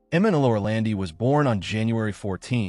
Emanuela Orlandi was born on January 14,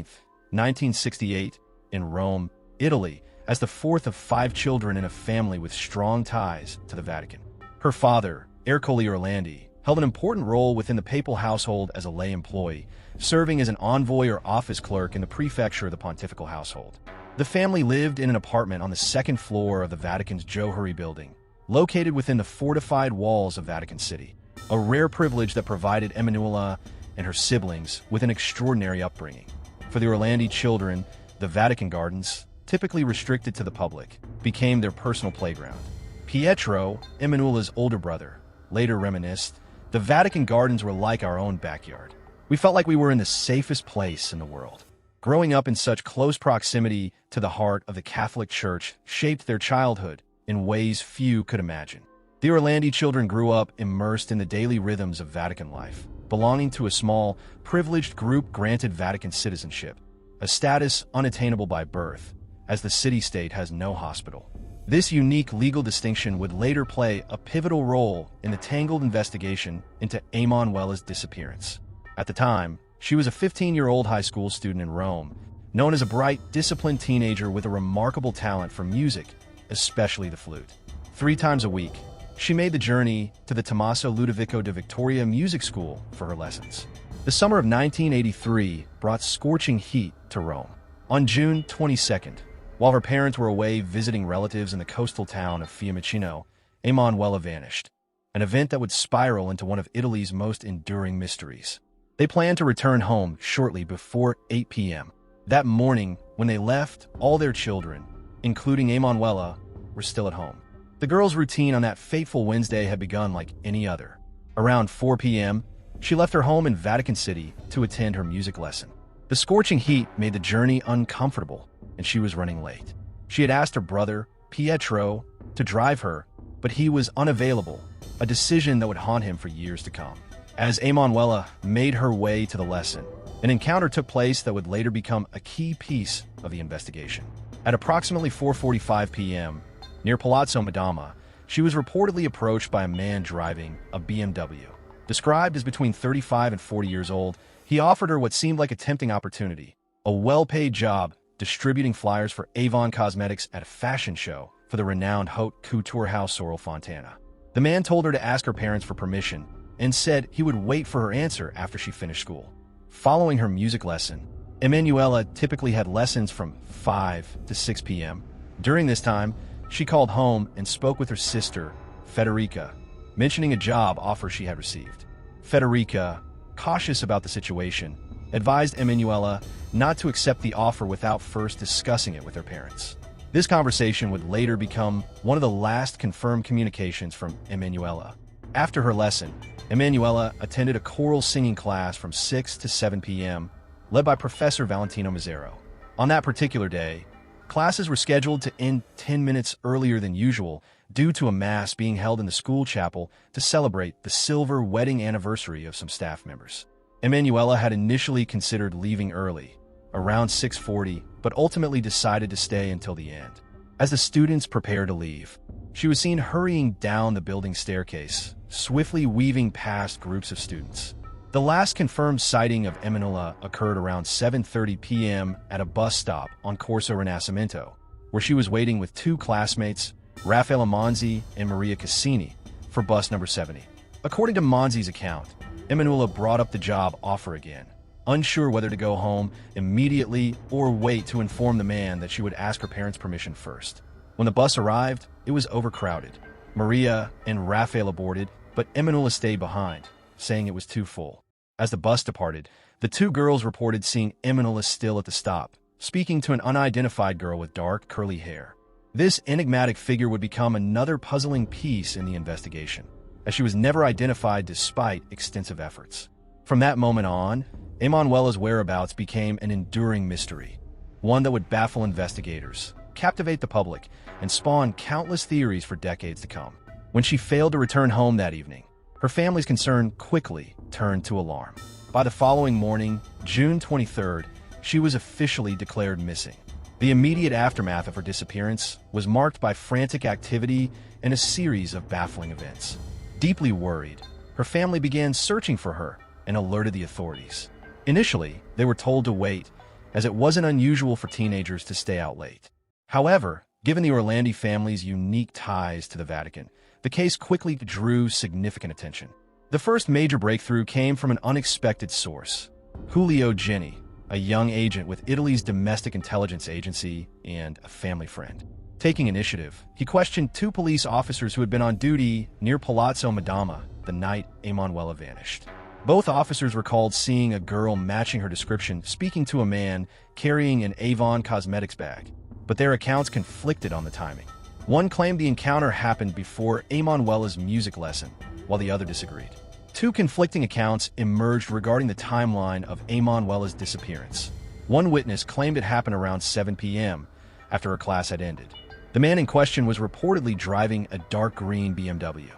1968, in Rome, Italy, as the fourth of 5 children in a family with strong ties to the Vatican. Her father, Ercole Orlandi, held an important role within the papal household as a lay employee, serving as an envoy or office clerk in the prefecture of the pontifical household. The family lived in an apartment on the second floor of the Vatican's Johari building, located within the fortified walls of Vatican City, a rare privilege that provided Emanuela and her siblings with an extraordinary upbringing. For the Orlandi children, the Vatican gardens, typically restricted to the public, became their personal playground. Pietro, Emanuela's older brother, later reminisced, "The Vatican gardens were like our own backyard. We felt like we were in the safest place in the world." Growing up in such close proximity to the heart of the Catholic Church shaped their childhood in ways few could imagine. The Orlandi children grew up immersed in the daily rhythms of Vatican life, belonging to a small, privileged group granted Vatican citizenship, a status unattainable by birth, as the city-state has no hospital. This unique legal distinction would later play a pivotal role in the tangled investigation into Emanuela's disappearance. At the time, she was a 15-year-old high school student in Rome, known as a bright, disciplined teenager with a remarkable talent for music, especially the flute. 3 times a week, she made the journey to the Tommaso Ludovico de Victoria Music School for her lessons. The summer of 1983 brought scorching heat to Rome. On June 22nd, while her parents were away visiting relatives in the coastal town of Fiumicino, Emanuela vanished, an event that would spiral into one of Italy's most enduring mysteries. They planned to return home shortly before 8 p.m. That morning, when they left, all their children, including Emanuela, were still at home. The girl's routine on that fateful Wednesday had begun like any other. Around 4 p.m., she left her home in Vatican City to attend her music lesson. The scorching heat made the journey uncomfortable, and she was running late. She had asked her brother, Pietro, to drive her, but he was unavailable, a decision that would haunt him for years to come. As Emanuela made her way to the lesson, an encounter took place that would later become a key piece of the investigation. At approximately 4:45 p.m., near Palazzo Madama, she was reportedly approached by a man driving a BMW. Described as between 35 and 40 years old, he offered her what seemed like a tempting opportunity, a well-paid job distributing flyers for Avon Cosmetics at a fashion show for the renowned haute couture house Sorel Fontana. The man told her to ask her parents for permission and said he would wait for her answer after she finished school. Following her music lesson, Emanuela typically had lessons from 5 to 6 p.m. During this time, she called home and spoke with her sister, Federica, mentioning a job offer she had received. Federica, cautious about the situation, advised Emanuela not to accept the offer without first discussing it with her parents. This conversation would later become one of the last confirmed communications from Emanuela. After her lesson, Emanuela attended a choral singing class from 6 to 7 p.m., led by Professor Valentino Mazzaro. On that particular day, classes were scheduled to end 10 minutes earlier than usual due to a mass being held in the school chapel to celebrate the silver wedding anniversary of some staff members. Emanuela had initially considered leaving early, around 6:40, but ultimately decided to stay until the end. As the students prepared to leave, she was seen hurrying down the building staircase, swiftly weaving past groups of students. The last confirmed sighting of Emanuela occurred around 7:30 p.m. at a bus stop on Corso Rinascimento, where she was waiting with 2 classmates, Raffaele Monzi and Maria Cassini, for bus number 70. According to Monzi's account, Emanuela brought up the job offer again, unsure whether to go home immediately or wait to inform the man that she would ask her parents' permission first. When the bus arrived, it was overcrowded. Maria and Raffaele boarded, but Emanuela stayed behind, saying it was too full. As the bus departed, the 2 girls reported seeing Emanuela still at the stop, speaking to an unidentified girl with dark, curly hair. This enigmatic figure would become another puzzling piece in the investigation, as she was never identified despite extensive efforts. From that moment on, Emanuela's whereabouts became an enduring mystery, one that would baffle investigators, captivate the public, and spawn countless theories for decades to come. When she failed to return home that evening, her family's concern quickly turned to alarm. By the following morning, June 23rd, she was officially declared missing. The immediate aftermath of her disappearance was marked by frantic activity and a series of baffling events. Deeply worried, her family began searching for her and alerted the authorities. Initially, they were told to wait, as it wasn't unusual for teenagers to stay out late. However, given the Orlandi family's unique ties to the Vatican, the case quickly drew significant attention. The first major breakthrough came from an unexpected source: Giulio Geni, a young agent with Italy's domestic intelligence agency and a family friend. Taking initiative, he questioned two police officers who had been on duty near Palazzo Madama the night Emanuela vanished. Both officers recalled seeing a girl matching her description speaking to a man carrying an Avon Cosmetics bag, but their accounts conflicted on the timing. One claimed the encounter happened before Emanuela's music lesson, while the other disagreed. Two conflicting accounts emerged regarding the timeline of Emanuela's disappearance. One witness claimed it happened around 7 p.m. after her class had ended. The man in question was reportedly driving a dark green BMW.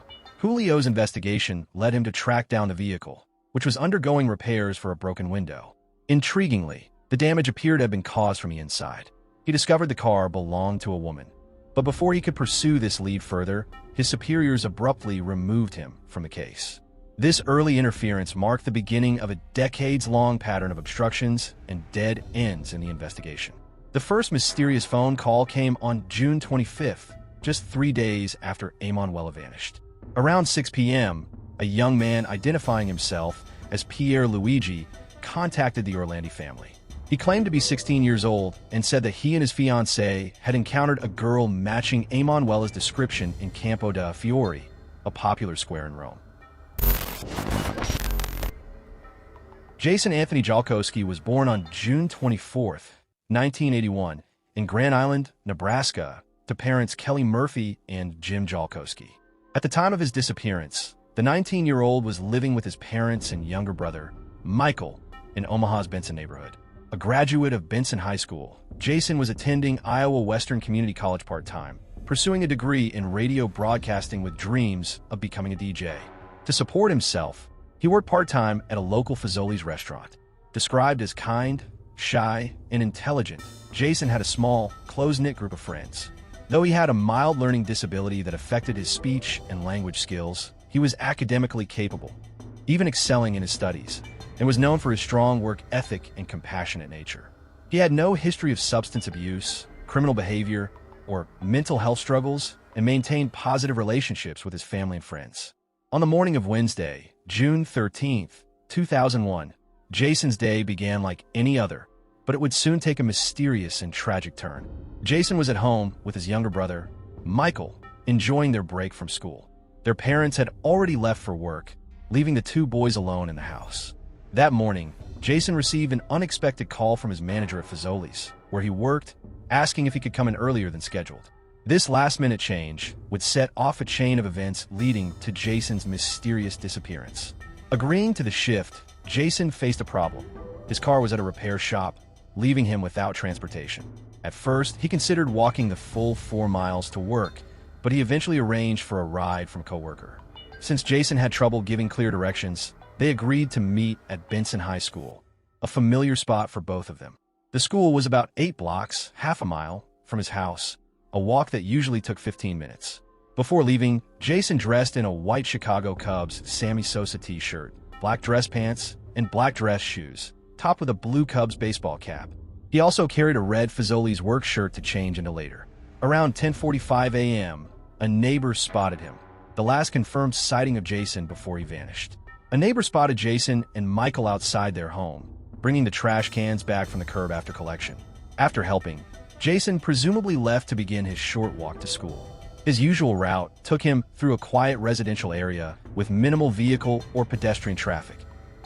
Julio's investigation led him to track down the vehicle, which was undergoing repairs for a broken window. Intriguingly, the damage appeared to have been caused from the inside. He discovered the car belonged to a woman. But before he could pursue this lead further, his superiors abruptly removed him from the case. This early interference marked the beginning of a decades-long pattern of obstructions and dead ends in the investigation. The first mysterious phone call came on June 25th, just 3 days after Emanuela vanished. Around 6 p.m., a young man identifying himself as Pierre Luigi contacted the Orlandi family. He claimed to be 16 years old and said that he and his fiancée had encountered a girl matching Emanuela's description in Campo de' Fiori, a popular square in Rome. Jason Anthony Jolkowski was born on June 24, 1981, in Grand Island, Nebraska, to parents Kelly Murphy and Jim Jolkowski. At the time of his disappearance, the 19-year-old was living with his parents and younger brother, Michael, in Omaha's Benson neighborhood. A graduate of Benson High School, Jason was attending Iowa Western Community College part-time, pursuing a degree in radio broadcasting with dreams of becoming a DJ. To support himself, he worked part-time at a local Fazoli's restaurant. Described as kind, shy, and intelligent, Jason had a small, close-knit group of friends. Though he had a mild learning disability that affected his speech and language skills, he was academically capable, even excelling in his studies, and was known for his strong work ethic and compassionate nature. He had no history of substance abuse, criminal behavior, or mental health struggles, and maintained positive relationships with his family and friends. On the morning of Wednesday, June 13, 2001, Jason's day began like any other, but it would soon take a mysterious and tragic turn. Jason was at home with his younger brother, Michael, enjoying their break from school. Their parents had already left for work, leaving the two boys alone in the house. That morning, Jason received an unexpected call from his manager at Fazoli's, where he worked, asking if he could come in earlier than scheduled. This last-minute change would set off a chain of events leading to Jason's mysterious disappearance. Agreeing to the shift, Jason faced a problem. His car was at a repair shop, leaving him without transportation. At first, he considered walking the full 4 miles to work, but he eventually arranged for a ride from a coworker. Since Jason had trouble giving clear directions, they agreed to meet at Benson High School, a familiar spot for both of them. The school was about 8 blocks, half a mile, from his house, a walk that usually took 15 minutes. Before leaving, Jason dressed in a white Chicago Cubs Sammy Sosa t-shirt, black dress pants, and black dress shoes, topped with a blue Cubs baseball cap. He also carried a red Fazoli's work shirt to change into later. Around 10:45 a.m., a neighbor spotted him, the last confirmed sighting of Jason before he vanished. A neighbor spotted Jason and Michael outside their home, bringing the trash cans back from the curb after collection. After helping, Jason presumably left to begin his short walk to school. His usual route took him through a quiet residential area with minimal vehicle or pedestrian traffic,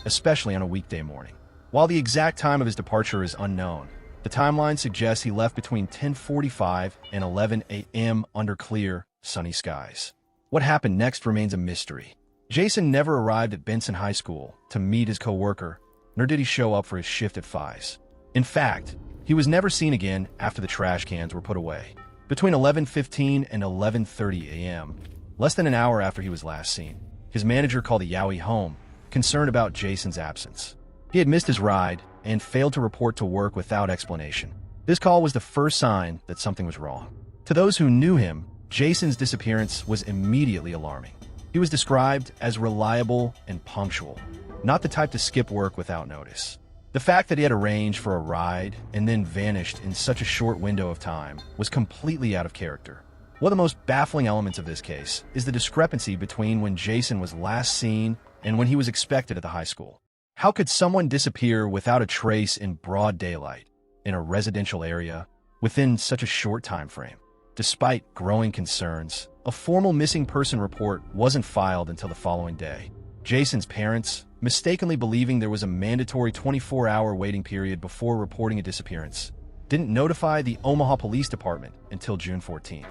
especially on a weekday morning. While the exact time of his departure is unknown, the timeline suggests he left between 10:45 and 11 a.m. under clear, sunny skies. What happened next remains a mystery. Jason never arrived at Benson High School to meet his co-worker, nor did he show up for his shift at FIS. In fact, he was never seen again after the trash cans were put away. Between 11:15 and 11:30 a.m., less than an hour after he was last seen, his manager called the Yowie home, concerned about Jason's absence. He had missed his ride and failed to report to work without explanation. This call was the first sign that something was wrong. To those who knew him, Jason's disappearance was immediately alarming. He was described as reliable and punctual, not the type to skip work without notice. The fact that he had arranged for a ride and then vanished in such a short window of time was completely out of character. One of the most baffling elements of this case is the discrepancy between when Jason was last seen and when he was expected at the high school. How could someone disappear without a trace in broad daylight, in a residential area, within such a short time frame? Despite growing concerns, a formal missing person report wasn't filed until the following day. Jason's parents, mistakenly believing there was a mandatory 24-hour waiting period before reporting a disappearance, didn't notify the Omaha Police Department until June 14th.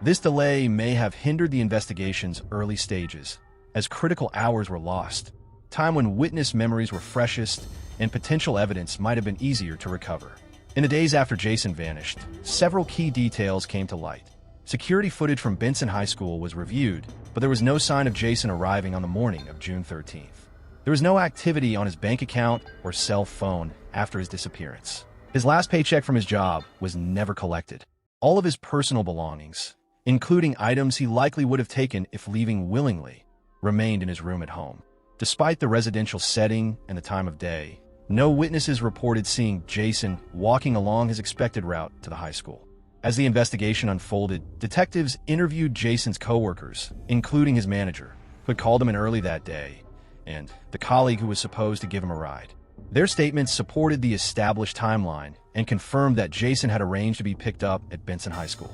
This delay may have hindered the investigation's early stages, as critical hours were lost, time when witness memories were freshest and potential evidence might have been easier to recover. In the days after Jason vanished, several key details came to light. Security footage from Benson High School was reviewed, but there was no sign of Jason arriving on the morning of June 13th. There was no activity on his bank account or cell phone after his disappearance. His last paycheck from his job was never collected. All of his personal belongings, including items he likely would have taken if leaving willingly, remained in his room at home. Despite the residential setting and the time of day, no witnesses reported seeing Jason walking along his expected route to the high school. As the investigation unfolded, detectives interviewed Jason's coworkers, including his manager, who had called him in early that day, and the colleague who was supposed to give him a ride. Their statements supported the established timeline and confirmed that Jason had arranged to be picked up at Benson High School.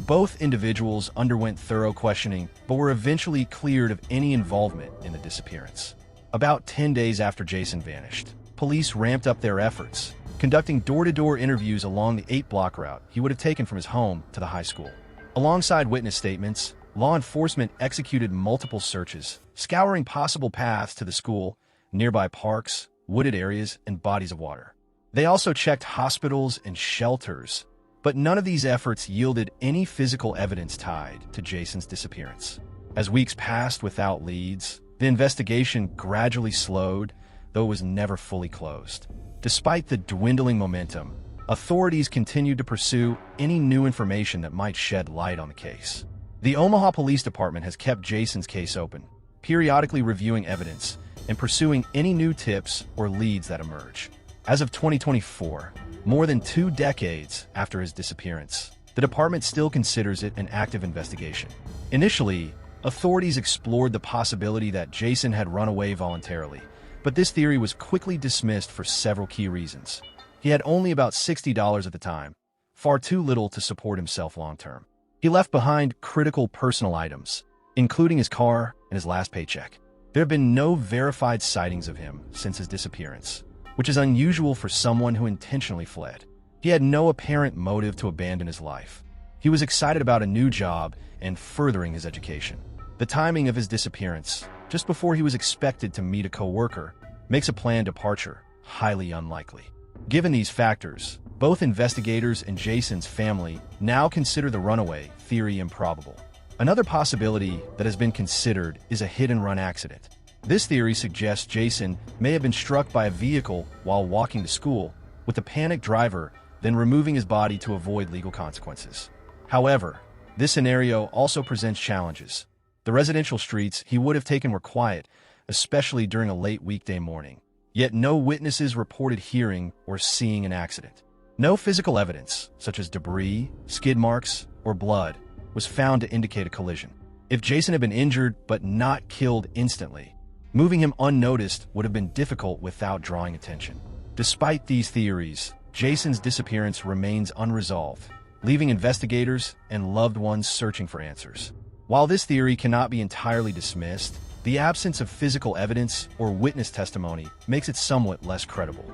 Both individuals underwent thorough questioning, but were eventually cleared of any involvement in the disappearance. About 10 days after Jason vanished, police ramped up their efforts, conducting door-to-door interviews along the 8-block route he would have taken from his home to the high school. Alongside witness statements, law enforcement executed multiple searches, scouring possible paths to the school, nearby parks, wooded areas, and bodies of water. They also checked hospitals and shelters, but none of these efforts yielded any physical evidence tied to Jason's disappearance. As weeks passed without leads, the investigation gradually slowed, though it was never fully closed. Despite the dwindling momentum, authorities continued to pursue any new information that might shed light on the case. The Omaha Police Department has kept Jason's case open, periodically reviewing evidence and pursuing any new tips or leads that emerge. As of 2024, more than 2 decades after his disappearance, the department still considers it an active investigation. Initially, authorities explored the possibility that Jason had run away voluntarily, but this theory was quickly dismissed for several key reasons. He had only about $60 at the time, far too little to support himself long-term. He left behind critical personal items, including his car and his last paycheck. There have been no verified sightings of him since his disappearance, which is unusual for someone who intentionally fled. He had no apparent motive to abandon his life. He was excited about a new job and furthering his education. The timing of his disappearance, just before he was expected to meet a co-worker, makes a planned departure highly unlikely. Given these factors, both investigators and Jason's family now consider the runaway theory improbable. Another possibility that has been considered is a hit-and-run accident. This theory suggests Jason may have been struck by a vehicle while walking to school, with the panicked driver then removing his body to avoid legal consequences. However, this scenario also presents challenges. The residential streets he would have taken were quiet, especially during a late weekday morning. Yet no witnesses reported hearing or seeing an accident. No physical evidence, such as debris, skid marks, or blood, was found to indicate a collision. If Jason had been injured but not killed instantly, moving him unnoticed would have been difficult without drawing attention. Despite these theories, Jason's disappearance remains unresolved, leaving investigators and loved ones searching for answers. While this theory cannot be entirely dismissed, the absence of physical evidence or witness testimony makes it somewhat less credible.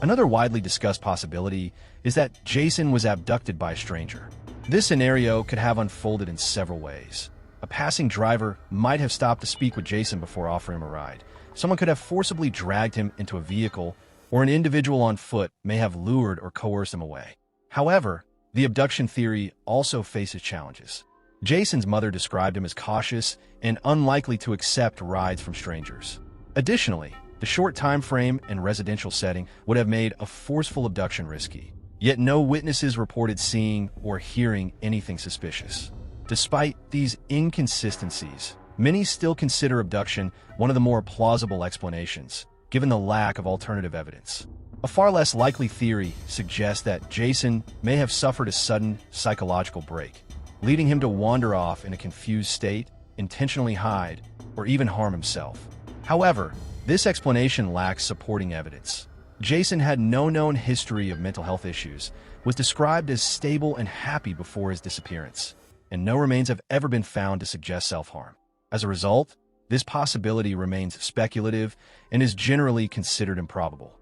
Another widely discussed possibility is that Jason was abducted by a stranger. This scenario could have unfolded in several ways. A passing driver might have stopped to speak with Jason before offering him a ride. Someone could have forcibly dragged him into a vehicle, or an individual on foot may have lured or coerced him away. However, the abduction theory also faces challenges. Jason's mother described him as cautious and unlikely to accept rides from strangers. Additionally, the short time frame and residential setting would have made a forceful abduction risky. Yet no witnesses reported seeing or hearing anything suspicious. Despite these inconsistencies, many still consider abduction one of the more plausible explanations, given the lack of alternative evidence. A far less likely theory suggests that Jason may have suffered a sudden psychological break, leading him to wander off in a confused state, intentionally hide, or even harm himself. However, this explanation lacks supporting evidence. Jason had no known history of mental health issues, was described as stable and happy before his disappearance, and no remains have ever been found to suggest self-harm. As a result, this possibility remains speculative and is generally considered improbable.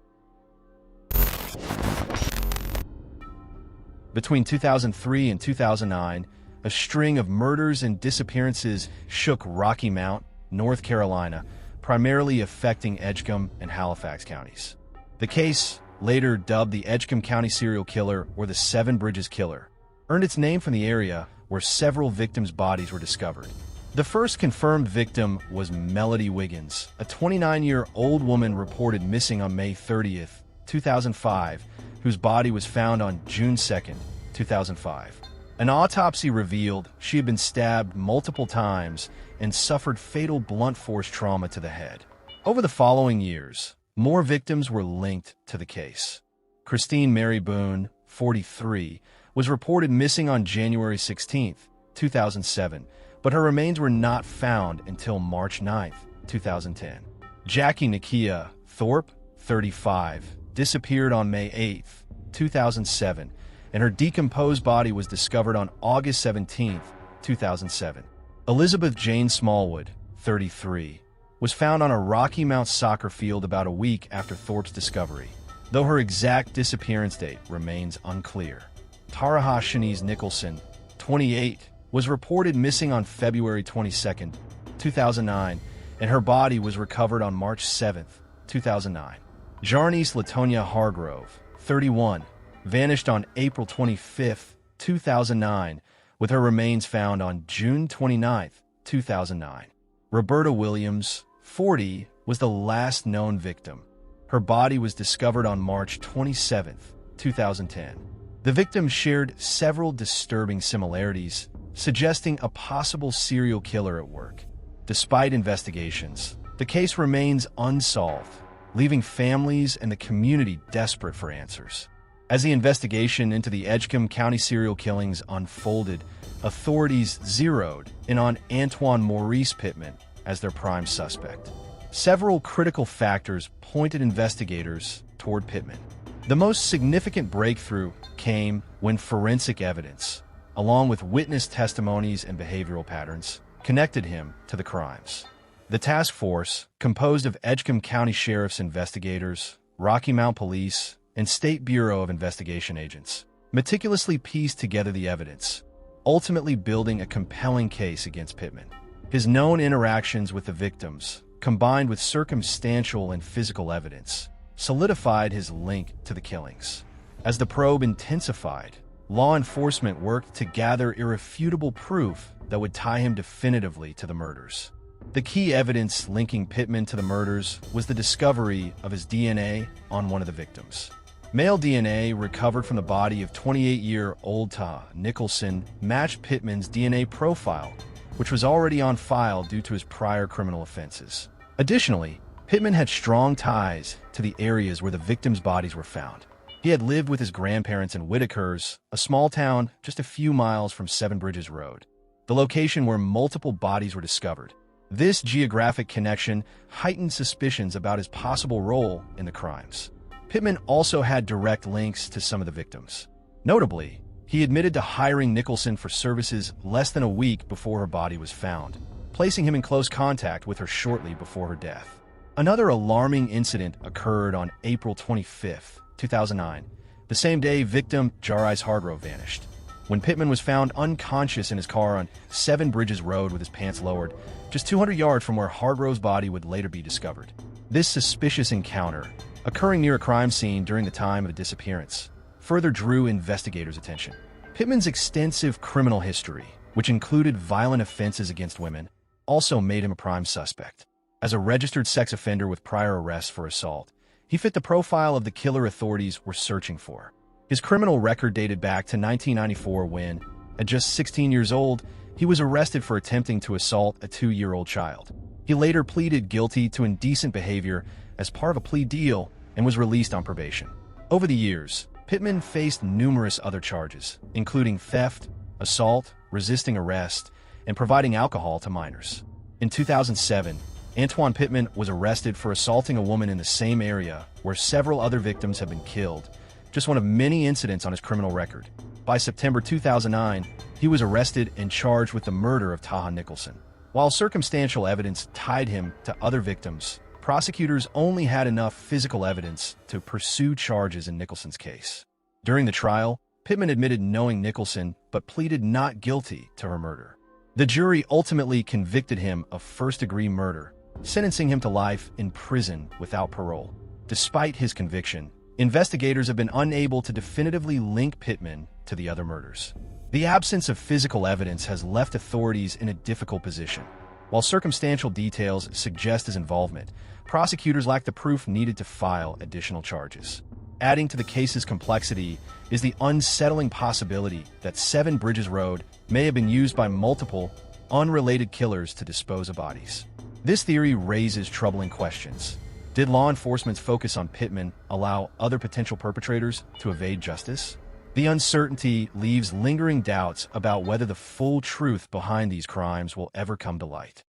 Between 2003 and 2009, a string of murders and disappearances shook Rocky Mount, North Carolina, primarily affecting Edgecombe and Halifax counties. The case, later dubbed the Edgecombe County Serial Killer or the Seven Bridges Killer, earned its name from the area where several victims' bodies were discovered. The first confirmed victim was Melody Wiggins, a 29-year-old woman reported missing on May 30th, 2005, whose body was found on June 2nd, 2005. An autopsy revealed she had been stabbed multiple times and suffered fatal blunt force trauma to the head. Over the following years, more victims were linked to the case. Christine Mary Boone, 43, was reported missing on January 16, 2007, but her remains were not found until March 9, 2010. Jackie Nakia Thorpe, 35, disappeared on May 8, 2007, and her decomposed body was discovered on August 17, 2007. Elizabeth Jane Smallwood, 33, was found on a Rocky Mount soccer field about a week after Thorpe's discovery, though her exact disappearance date remains unclear. Taraha Shanice Nicholson, 28, was reported missing on February 22, 2009, and her body was recovered on March 7, 2009. Jarnice Latonia Hargrove, 31, vanished on April 25, 2009, with her remains found on June 29, 2009. Roberta Williams, 40, was the last known victim. Her body was discovered on March 27, 2010. The victim shared several disturbing similarities, suggesting a possible serial killer at work. Despite investigations, the case remains unsolved, leaving families and the community desperate for answers. As the investigation into the Edgecombe County serial killings unfolded, authorities zeroed in on Antoine Maurice Pittman as their prime suspect. Several critical factors pointed investigators toward Pittman. The most significant breakthrough came when forensic evidence, along with witness testimonies and behavioral patterns, connected him to the crimes. The task force, composed of Edgecombe County Sheriff's investigators, Rocky Mount Police, and State Bureau of Investigation agents, meticulously pieced together the evidence, ultimately building a compelling case against Pittman. His known interactions with the victims, combined with circumstantial and physical evidence, solidified his link to the killings. As the probe intensified, law enforcement worked to gather irrefutable proof that would tie him definitively to the murders. The key evidence linking Pittman to the murders was the discovery of his DNA on one of the victims. Male DNA recovered from the body of 28-year-old Ta Nicholson matched Pittman's DNA profile, which was already on file due to his prior criminal offenses. Additionally, Pittman had strong ties to the areas where the victims' bodies were found. He had lived with his grandparents in Whitakers, a small town just a few miles from Seven Bridges Road, the location where multiple bodies were discovered. This geographic connection heightened suspicions about his possible role in the crimes. Pittman also had direct links to some of the victims. Notably, he admitted to hiring Nicholson for services less than a week before her body was found, placing him in close contact with her shortly before her death. Another alarming incident occurred on April 25, 2009, the same day victim Jarnice Hargrove vanished. When Pittman was found unconscious in his car on Seven Bridges Road with his pants lowered, just 200 yards from where Hargrove's body would later be discovered. This suspicious encounter, occurring near a crime scene during the time of the disappearance, further drew investigators' attention. Pittman's extensive criminal history, which included violent offenses against women, also made him a prime suspect. As a registered sex offender with prior arrests for assault, he fit the profile of the killer authorities were searching for. His criminal record dated back to 1994 when, at just 16 years old, he was arrested for attempting to assault a 2-year-old child. He later pleaded guilty to indecent behavior as part of a plea deal and was released on probation. Over the years, Pittman faced numerous other charges, including theft, assault, resisting arrest, and providing alcohol to minors. In 2007, Antoine Pittman was arrested for assaulting a woman in the same area where several other victims have been killed, just one of many incidents on his criminal record. By September 2009, he was arrested and charged with the murder of Taha Nicholson. While circumstantial evidence tied him to other victims, prosecutors only had enough physical evidence to pursue charges in Nicholson's case. During the trial, Pittman admitted knowing Nicholson but pleaded not guilty to her murder. The jury ultimately convicted him of first-degree murder, sentencing him to life in prison without parole. Despite his conviction, investigators have been unable to definitively link Pittman to the other murders. The absence of physical evidence has left authorities in a difficult position. While circumstantial details suggest his involvement, prosecutors lack the proof needed to file additional charges. Adding to the case's complexity is the unsettling possibility that 7 Bridges Road may have been used by multiple, unrelated killers to dispose of bodies. This theory raises troubling questions. Did law enforcement's focus on Pittman allow other potential perpetrators to evade justice? The uncertainty leaves lingering doubts about whether the full truth behind these crimes will ever come to light.